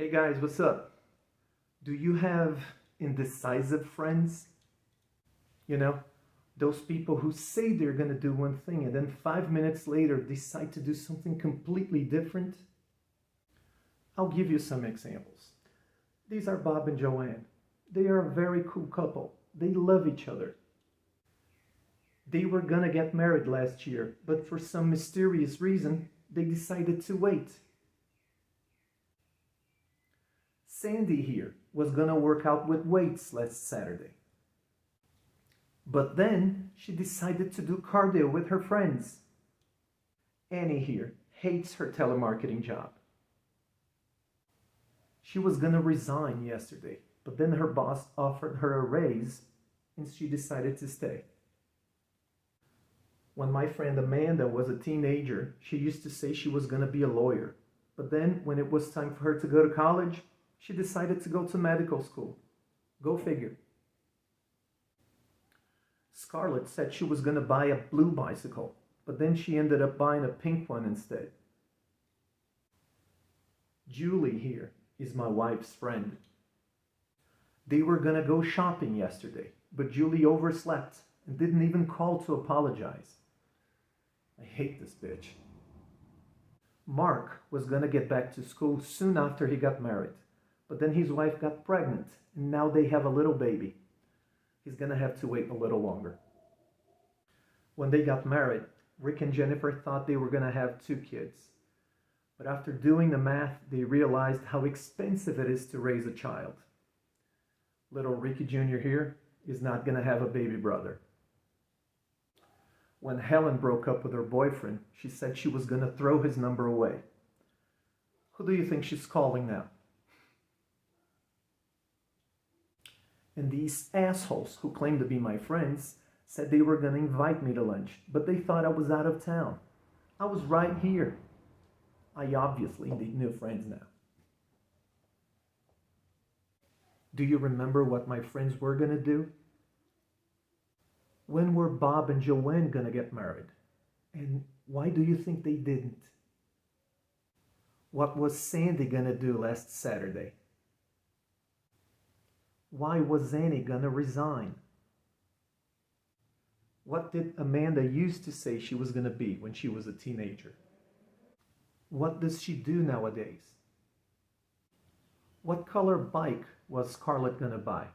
Hey guys, what's up? Do you have indecisive friends? You know, those people who say they're going to do one thing and then 5 minutes later decide to do something completely different? I'll give you some examples. These are Bob and Joanne. They are a very cool couple. They love each other. They were going to get married last year, but for some mysterious reason, they decided to wait. Sandy here was gonna work out with weights last Saturday. But then she decided to do cardio with her friends. Annie here hates her telemarketing job. She was gonna resign yesterday, but then her boss offered her a raise and she decided to stay. When my friend Amanda was a teenager, she used to say she was gonna be a lawyer. But then when it was time for her to go to college, she decided to go to medical school. Go figure. Scarlett said she was going to buy a blue bicycle, but then she ended up buying a pink one instead. Julie here is my wife's friend. They were going to go shopping yesterday, but Julie overslept and didn't even call to apologize. I hate this bitch. Mark was going to get back to school soon after he got married. But then his wife got pregnant, and now they have a little baby. He's gonna have to wait a little longer. When they got married, Rick and Jennifer thought they were gonna have 2 kids. But after doing the math, they realized how expensive it is to raise a child. Little Ricky Jr. here is not gonna have a baby brother. When Helen broke up with her boyfriend, she said she was gonna throw his number away. Who do you think she's calling now? And these assholes who claim to be my friends said they were going to invite me to lunch, but they thought I was out of town. I was right here. I obviously need new friends now. Do you remember what my friends were going to do? When were Bob and Joanne going to get married? And why do you think they didn't? What was Sandy going to do last Saturday? Why was Annie gonna resign? What did Amanda used to say she was gonna be when she was a teenager? What does she do nowadays? What color bike was Scarlett gonna buy?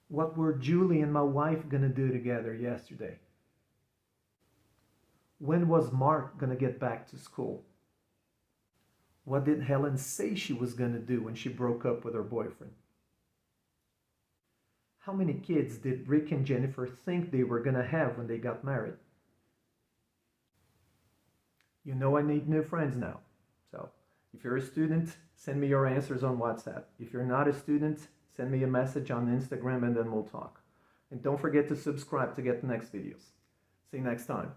What were Julie and my wife gonna do together yesterday? When was Mark gonna get back to school? What did Helen say she was going to do when she broke up with her boyfriend? How many kids did Rick and Jennifer think they were going to have when they got married? You know I need new friends now. So if you're a student, send me your answers on WhatsApp. If you're not a student, send me a message on Instagram and then we'll talk. And don't forget to subscribe to get the next videos. See you next time.